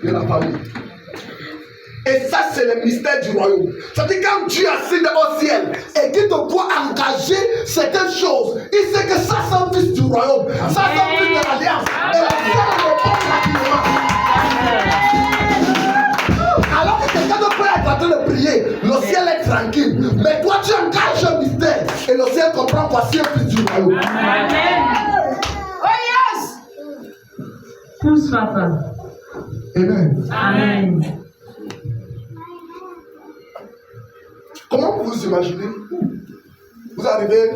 de la famille. Et ça, c'est le mystère du royaume. C'est-à-dire quand Dieu assigné au ciel et qu'il te doit engager certaines choses, il sait que ça, c'est un fils du royaume. Ça, c'est un fils de l'alliance. Et le ciel répond rapidement. Alors que quelqu'un de peut être en train de prier, le ciel est tranquille. Mais toi, tu engages un mystère et le ciel comprend voici un fils du royaume. Amen. Oh yes. Pousse, papa. Amen. Amen. Comment vous vous imaginez? Vous arrivez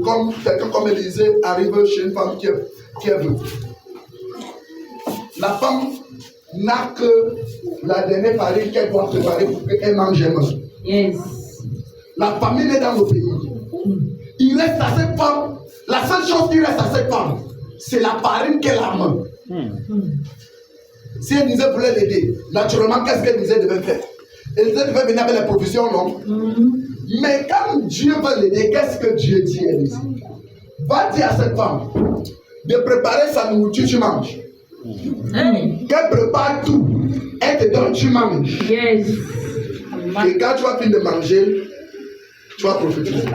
comme quelqu'un comme Élisée arrive chez une femme qui est veuve. La femme n'a que la dernière farine qu'elle doit préparer pour qu'elle mange un peu. Yes. La famine est dans le pays. Il reste à cette femme, la seule chose qui reste à cette femme, c'est la farine qu'elle a en main. Si Élisée voulait l'aider, naturellement, qu'est-ce qu'Élisée devait faire? Élisée devait venir avec les provisions, non? Mais quand Dieu veut l'aider, qu'est-ce que Dieu dit à Élisée? Va dire à cette femme de préparer sa nourriture, tu manges. Qu'elle prépare tout, elle te donne, tu manges. Yes. Et quand tu vas finir de manger, tu vas prophétiser.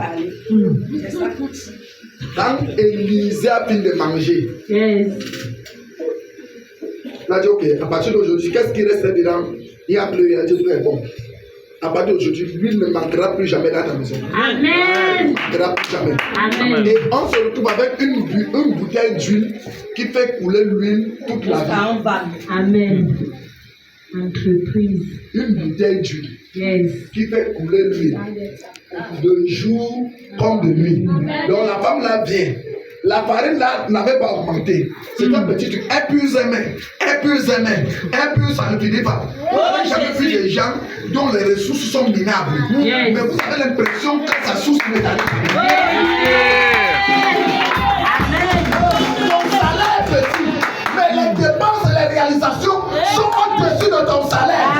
Quand Élisée a fini de manger, Yes. il a dit ok, à partir d'aujourd'hui, qu'est-ce qui reste dedans? Il a pleuré, il a dit tout est bon. À partir d'aujourd'hui, l'huile ne manquera plus jamais dans ta maison. Amen. Ne manquera plus jamais. Amen. Et on se retrouve avec une bouteille d'huile qui fait couler l'huile toute la vie. Amen. Entreprise. Une bouteille d'huile Yes. qui fait couler l'huile de jour comme de nuit. Donc la femme là vient. La farine là n'avait pas augmenté. C'est un petit truc. Elle puise aimer. Elle puise aimer. Elle puise, ça ne finit pas. Vous n'avez jamais vu des gens dont les ressources sont minables. Yes. Mais vous avez l'impression que sa source métallique. Ton salaire est petit. Mais les dépenses et les réalisations sont au-dessus de ton salaire.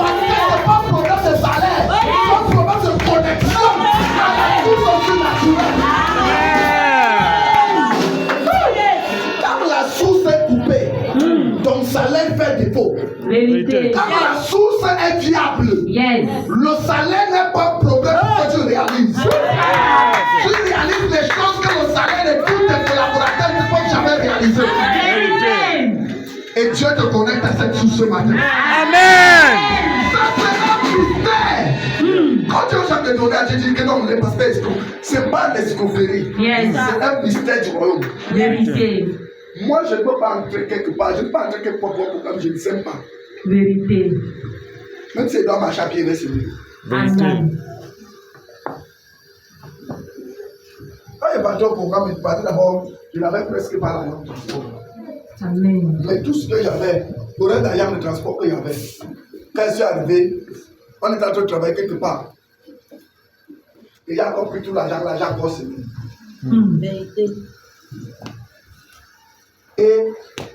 Parce que ce n'est pas un problème de salaire. C'est un problème de connexion à la source surnaturelle. Quand la source est coupée, ton salaire fait défaut. Vérité. Quand la source est viable, Yes. le salaire n'est pas un problème que tu réalises. Tu réalises des choses que le salaire de tous tes collaborateurs ne peuvent jamais réaliser. Amen. Et Dieu te connecte à cette source ce matin. Amen. Ça, c'est un mystère. Quand Dieu vient te donner à Dieu, dit que non, les pasteurs, ce n'est pas l'escroquerie. Yes. C'est un mystère du royaume. Vérité. Moi, je ne peux pas entrer quelque part. Je ne peux pas entrer quelque part comme je ne sais pas. Vérité. Même si dans ma chapitre, il est celui. Amen. Quand il est parti au programme, il partait d'abord, je n'avais presque pas l'argent de transport. Amen. Mais tout ce que j'avais, le reste d'argent de transport qu'il y avait, quand je suis arrivé, on était en train de travailler quelque part. Et il a compris tout l'argent encore c'est lui. Vérité. Et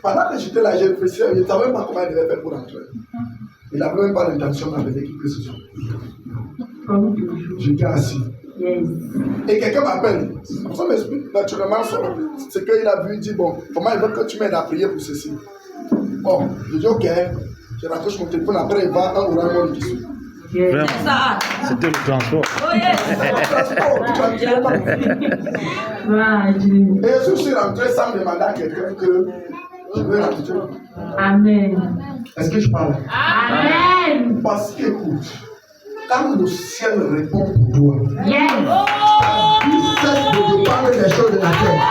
pendant que j'étais là, j'ai réfléchi, je ne savais pas comment il devait faire pour rentrer. Il n'avait même pas l'intention d'amener qui que ce soit. Comme toujours. J'étais assis. Yes. Et quelqu'un m'appelle. Ça m'explique naturellement ce qu'il a vu. Il dit bon, comment il veut que tu m'aides à prier pour ceci. Bon, je dis ok. Je raccroche mon téléphone. Après, il va en orange mon discours. Yes. Vraiment. C'était le transport. Gloire à Dieu. Et je suis rentré sans demander à quelqu'un que je veux rentrer. Amen. Est-ce que je parle? Amen. Parce qu'écoute, quand le ciel répond pour toi, Yes. il cesse de dépendre des choses de la terre.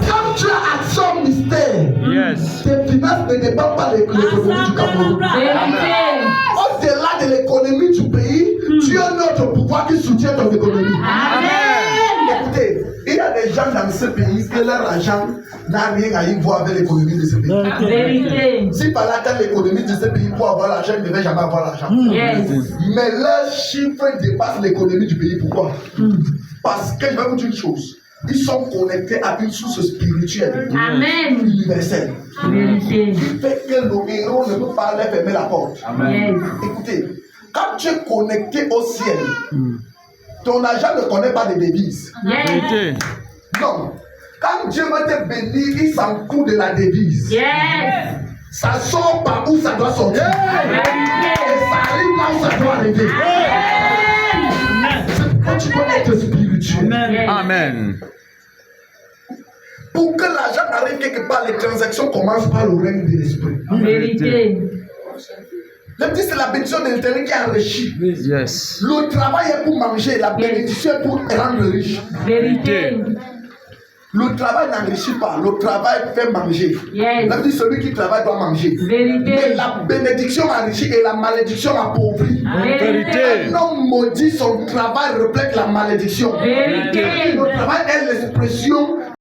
Quand tu as action mystère, Yes. tes finances ne dépendent pas de l'économie du Cameroun. Vérité. Au-delà de l'économie du pays, tu as notre pouvoir qui soutient ton économie. Amen. Écoutez, il y a des gens dans ce pays que leur argent n'a rien à y voir avec l'économie de ce pays. Vérité. Si par là, quand l'économie de ce pays pour avoir l'argent, ils ne devaient jamais avoir l'argent. Yes. Mais leurs chiffres dépassent l'économie du pays. Pourquoi? Parce que je vais vous dire une chose. Ils sont connectés à une source spirituelle Amen. universelle. Vérité. Qui fait que le héros ne peut pas leur fermer la porte. Yes. Écoutez, quand tu es connecté au ciel, ton argent ne connaît pas de devises. Yes. Non. Quand Dieu veut te bénir, il s'en fout de la devise. Yes. Ça sort par où ça doit sortir. Et ça arrive là où ça doit arriver. C'est pourquoi tu dois être spirituel. Amen. Pour que l'argent arrive quelque part, les transactions commencent par le règne de l'esprit. Vérité. Le dit c'est la bénédiction de l'éternel qui enrichit. Yes. Le travail est pour manger, la bénédiction est pour rendre riche. Vérité. Le travail n'enrichit pas, le travail fait manger. Yes. Le dit celui qui travaille doit manger. Vérité. Mais la bénédiction enrichit et la malédiction appauvrit. Vérité. Un homme maudit, son travail reflète la malédiction. Vérité. Le travail est l'expression